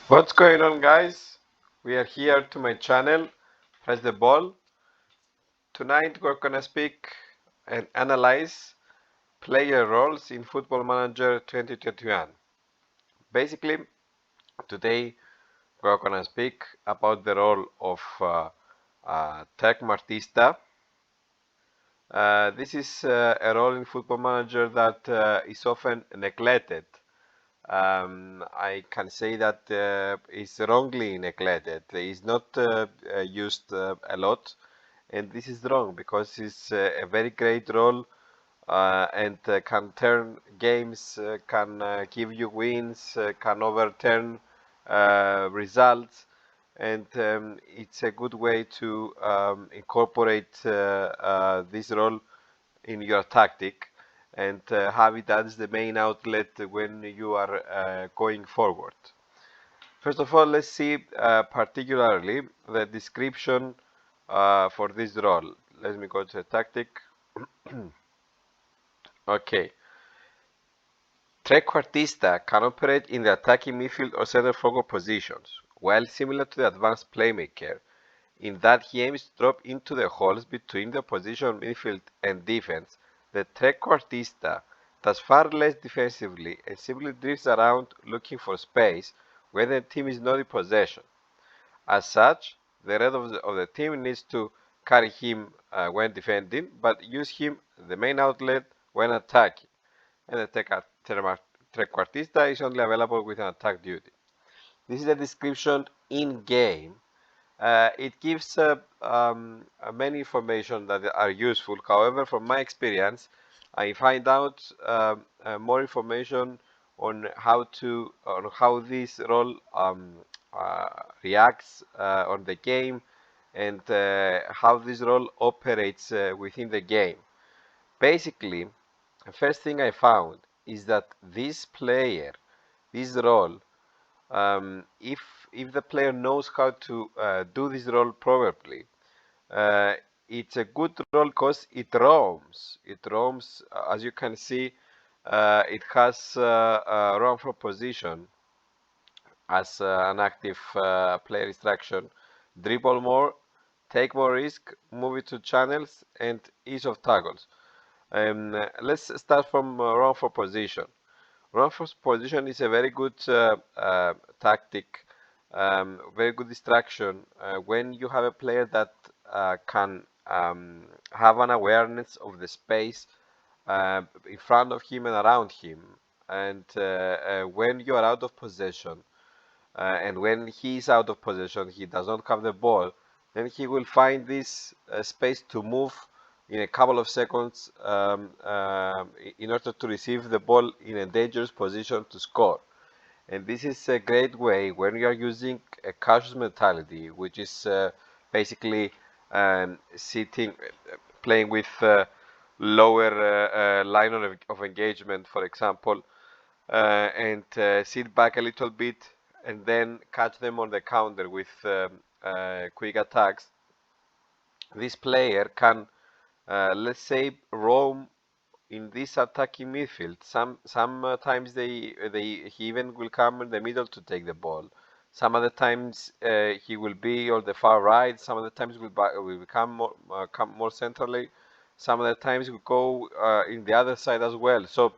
What's going on, guys? We are here to my channel, Press the Ball. Tonight we're gonna speak and analyze player roles in Football Manager 2021. Basically, today we're gonna speak about the role of Trequartista. This is a role in Football Manager that is often neglected. I can say that is wrongly neglected. It's not used a lot, and this is wrong because it's a very great role and can turn games, can give you wins, can overturn results, and it's a good way to incorporate this role in your tactic and have it as the main outlet when you are going forward. First of all, let's see particularly the description for this role. Let me go to the tactic. Okay. Trequartista can operate in the attacking midfield or center forward positions, while similar to the advanced playmaker, in that he aims to drop into the holes between the opposition midfield and defense. The trequartista does far less defensively and simply drifts around looking for space when the team is not in possession. As such, the rest of the team needs to carry him when defending, but use him the main outlet when attacking. And the trequartista is only available with an attack duty. This is the description in game. It gives many information that are useful. However, from my experience, I find out more information on how this role reacts on the game and how this role operates within the game. Basically, the first thing I found is that this player, this role, if the player knows how to do this role properly, uh, it's a good role because it roams. It roams, as you can see, it has roam for position as an active player instruction. Dribble more, take more risk, move it to channels, and ease of tackles. Let's start from roam for position. Run first position is a very good tactic, very good distraction when you have a player that can have an awareness of the space in front of him and around him. And when you are out of possession, and when he is out of possession, he does not have the ball, then he will find this space to move in a couple of seconds in order to receive the ball in a dangerous position to score. And this is a great way when you are using a cautious mentality, which is basically sitting, playing with lower line of engagement, for example, and sit back a little bit and then catch them on the counter with quick attacks. This player can, let's say, roam in this attacking midfield. Sometimes he even will come in the middle to take the ball. Some other times he will be on the far right. Some other times will come more centrally. Some other times he will go in the other side as well. So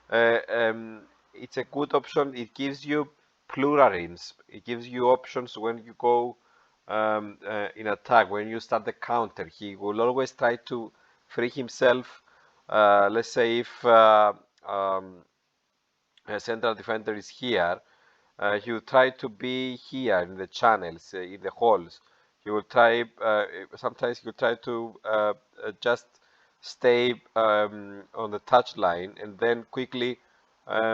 it's a good option. It gives you pluralism. It gives you options when you go in attack. When you start the counter, he will always try to free himself. Let's say if a central defender is here, he will try to be here in the channels, in the holes. He will try. Sometimes he will try to just stay on the touch line and then quickly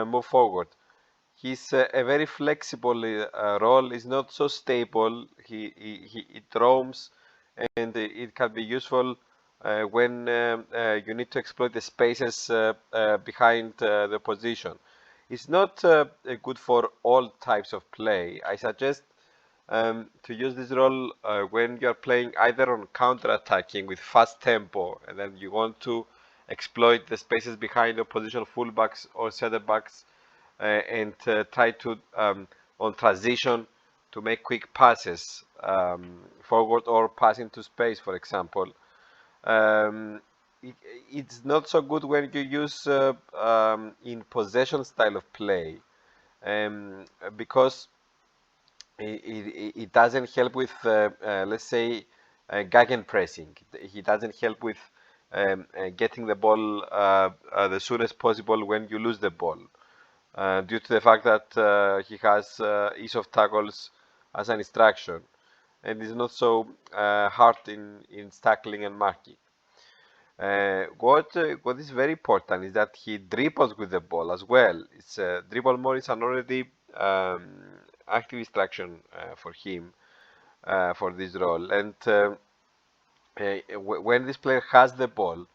move forward. He's a very flexible role. Is not so stable. It roams, and it can be useful when you need to exploit the spaces behind the position. It's not good for all types of play. I suggest to use this role when you're playing either on counter-attacking with fast tempo, and then you want to exploit the spaces behind opposition fullbacks or center backs and try to on transition to make quick passes forward or pass into space, for example. Um, it, it's not so good when you use in possession style of play because it doesn't help with, let's say, gegenpressing. He doesn't help with getting the ball the soonest possible when you lose the ball, due to the fact that he has ease of tackles as an instruction, and is not so hard in tackling and marking. What is very important is that he dribbles with the ball as well. It's dribble more is an already active instruction for him for this role. And when this player has the ball,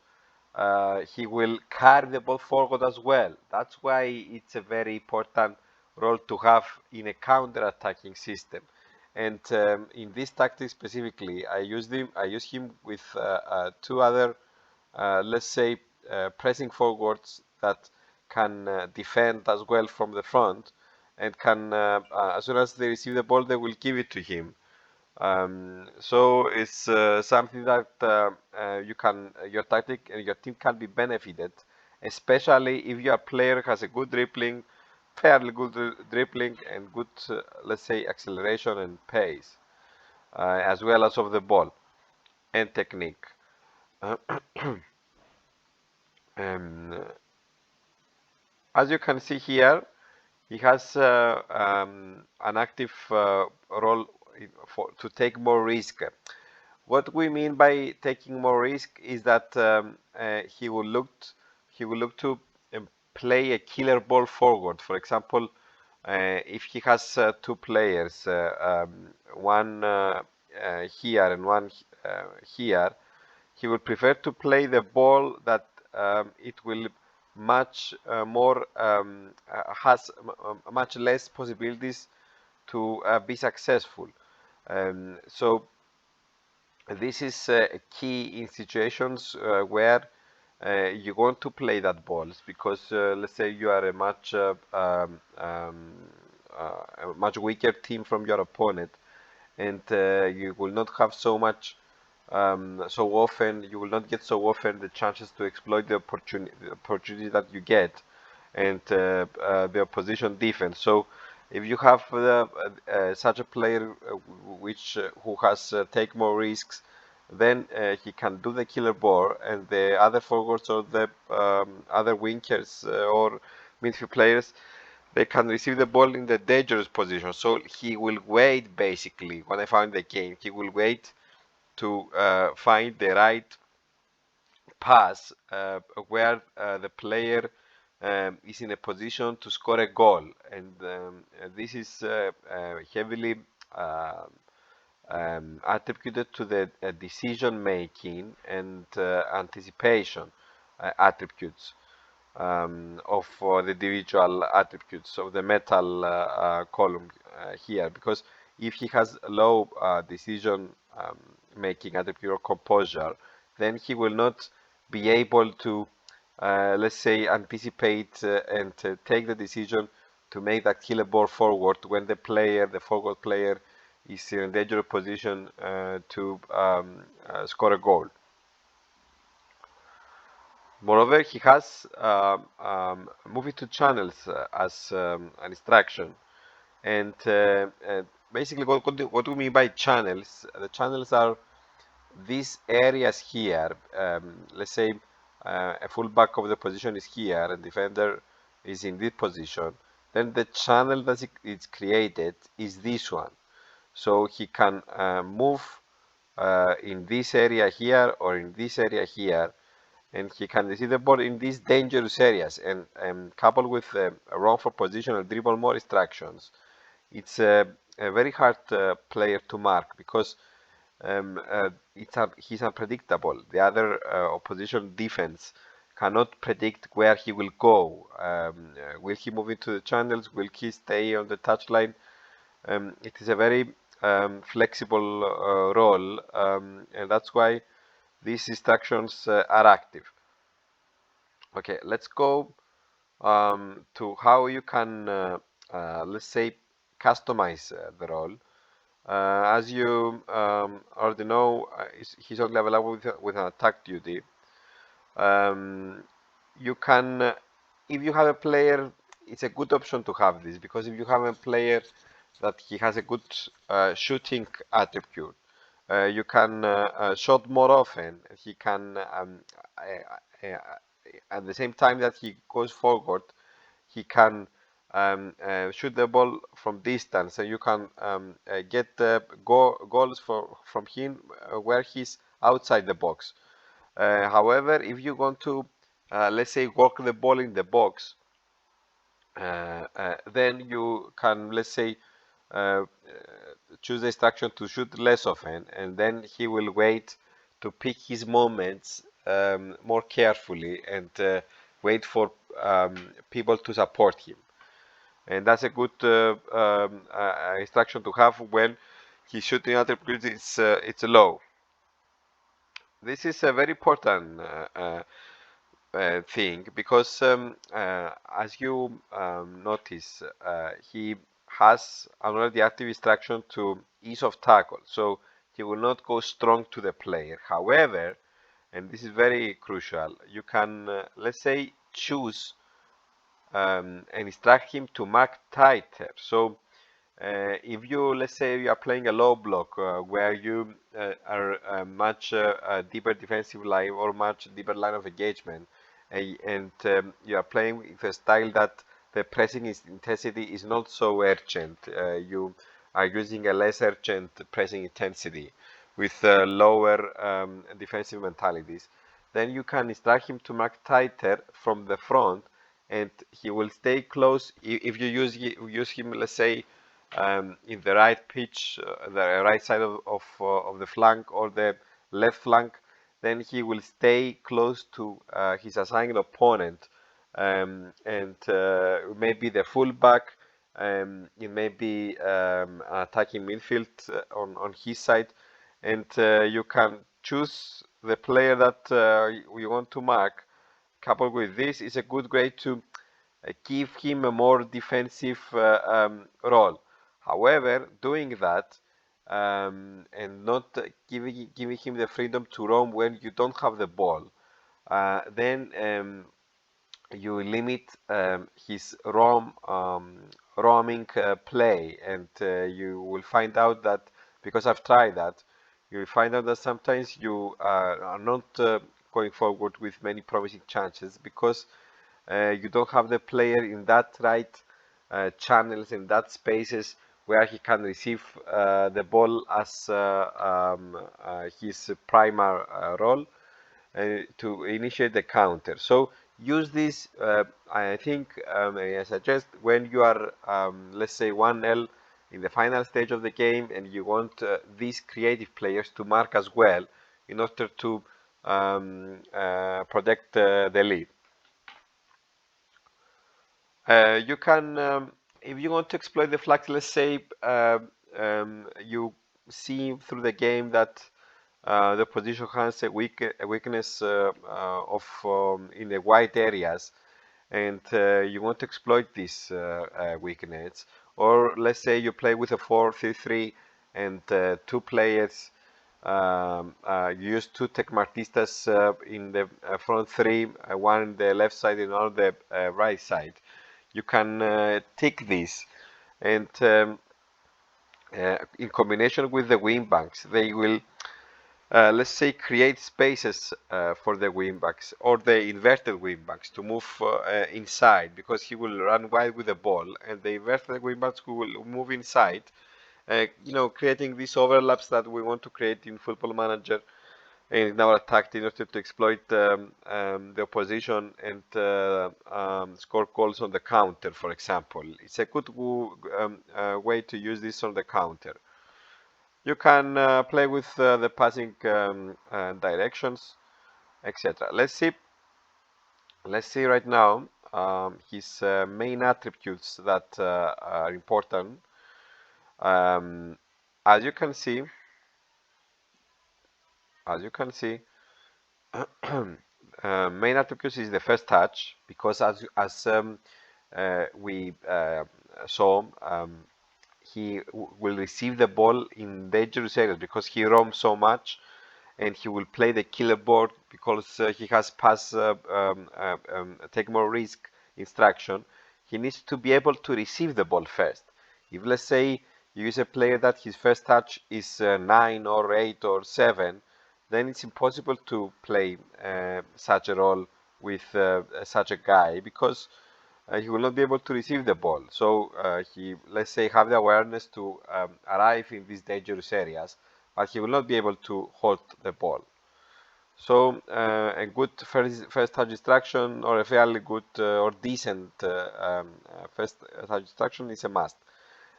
he will carry the ball forward as well. That's why it's a very important role to have in a counter-attacking system. And in this tactic specifically, I use him with two other, let's say, pressing forwards that can defend as well from the front, and can, as soon as they receive the ball, they will give it to him. So it's something that you can, your tactic and your team can be benefited, especially if your player has a good dribbling, fairly good dribbling, and good, let's say, acceleration and pace, as well as of the ball and technique. Um, as you can see here, he has an active role to take more risk. What we mean by taking more risk is that he will look to play a killer ball forward. For example, if he has two players, one here and one here, he would prefer to play the ball that it will much more has much less possibilities to be successful. So this is key in situations where you want to play that balls, because let's say you are a much weaker team from your opponent, and you will not have so often, you will not get so often the chances to exploit the opportunity that you get, and the opposition defense. So if you have such a player which who has take more risks, then he can do the killer ball, and the other forwards or the other wingers or midfield players, they can receive the ball in the dangerous position. So he will wait, basically, when I find the game, he will wait to find the right pass where the player is in a position to score a goal. And this is heavily attributed to the decision making and anticipation attributes of the individual attributes of the metal column here, because if he has low decision making attribute or composure, then he will not be able to, let's say, anticipate and take the decision to make that killer ball forward when the forward player, is in a dangerous position to score a goal. Moreover, he has moving to channels as an instruction, and basically, what do we mean by channels? The channels are these areas here. Let's say a fullback of the position is here, and defender is in this position. Then the channel that is created is this one, so he can move in this area here or in this area here, and he can receive the ball in these dangerous areas, and coupled with a wrong for positional dribble more instructions, it's a very hard player to mark, because he's unpredictable. The other opposition defense cannot predict where he will go. Will he move into the channels? Will he stay on the touchline? It is a very flexible role, and that's why these instructions are active. Okay, let's go to how you can, let's say, customize the role. As you already know, he's only available with an attack duty. Um, you can, if you have a player, it's a good option to have this, because if you have a player that he has a good shooting attribute, you can shot more often. He can, at the same time that he goes forward, he can shoot the ball from distance, and you can get goals from him where he's outside the box. However, if you want to, let's say, work the ball in the box, then you can, let's say, uh, choose the instruction to shoot less often, and then he will wait to pick his moments more carefully and wait for people to support him. And that's a good instruction to have when his shooting attribute is it's low. This is a very important thing, because as you notice, he has an already active instruction to ease of tackle, so he will not go strong to the player. However, and this is very crucial, you can, let's say, choose and instruct him to mark tighter. So if you, let's say, you are playing a low block where you are much deeper defensive line or much deeper line of engagement, and you are playing with a style that the pressing intensity is not so urgent, you are using a less urgent pressing intensity with lower defensive mentalities, then you can instruct him to mark tighter from the front, and he will stay close. If you use him, let's say, in the right pitch, the right side of the flank or the left flank, then he will stay close to his assigned opponent, and maybe the fullback. It may be attacking midfield on his side, and you can choose the player that you want to mark. Coupled with this is a good way to give him a more defensive role. However, doing that and not giving him the freedom to roam when you don't have the ball, then you limit his roaming play, and you will find out that, because I've tried that, you will find out that sometimes you are not going forward with many promising chances, because you don't have the player in that right channels, in that spaces where he can receive the ball as his primary role to initiate the counter. So use this, I think, I suggest, when you are, let's say, 1-0 in the final stage of the game, and you want these creative players to mark as well in order to protect the lead. You can, if you want to exploit the flags, let's say you see through the game that the opposition has a weakness of in the white areas, and you want to exploit this weakness. Or let's say you play with a 4-3-3, and two players, you use two Trequartistas in the front three, one on the left side and one on the right side. You can take this, and in combination with the wing backs, they will, let's say, create spaces for the wing backs or the inverted wing backs to move inside, because he will run wide with the ball, and the inverted wing backs will move inside, creating these overlaps that we want to create in Football Manager in our attack, in order to exploit the opposition and score goals on the counter, for example. It's a good way to use this on the counter. You can play with the passing directions, etc. Let's see right now his main attributes that are important. As you can see, main attributes is the first touch, because as we saw, he will receive the ball in dangerous areas because he roams so much, and he will play the killer board because he has pass take more risk instruction. He needs to be able to receive the ball first. If let's say you use a player that his first touch is 9 or 8 or 7, then it's impossible to play such a role with such a guy because he will not be able to receive the ball. So he, let's say, have the awareness to arrive in these dangerous areas, but he will not be able to hold the ball. So a good first touch instruction or a fairly good or decent first touch instruction is a must.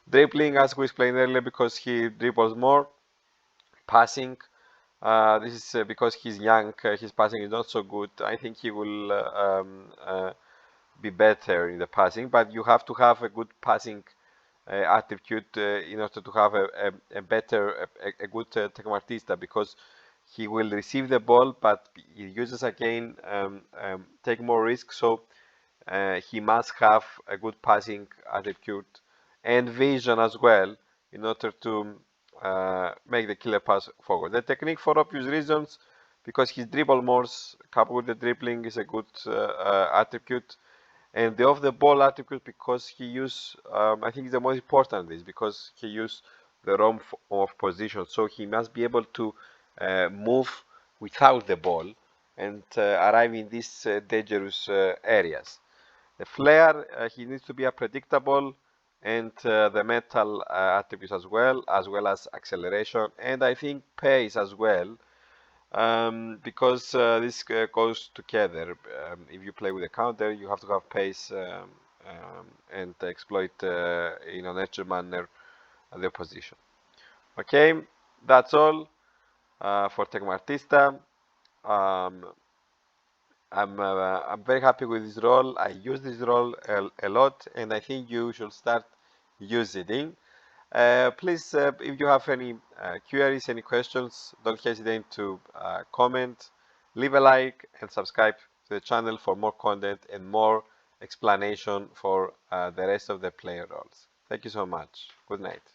Dribbling, as we explained earlier, because he dribbles more. Passing, this is because he's young, his passing is not so good. I think he will be better in the passing, but you have to have a good passing attitude in order to have a better, a good Trequartista, because he will receive the ball, but he uses again take more risk. So he must have a good passing attitude and vision as well in order to make the killer pass forward. The technique, for obvious reasons, because his dribble more coupled with the dribbling is a good attribute, and the off the ball attribute because he use I think the most important is because he use the roam of position, so he must be able to move without the ball and arrive in these dangerous areas. The flair, he needs to be predictable, and the mental attributes as well as acceleration, and I think pace as well, because this goes together. If you play with a counter, you have to have pace and exploit in a natural manner the position. Okay, that's all for Tecmartista. Um, I'm very happy with this role. I use this role a lot, and I think you should start using it. Please, if you have any queries, any questions, don't hesitate to comment, leave a like, and subscribe to the channel for more content and more explanation for the rest of the player roles. Thank you so much. Good night.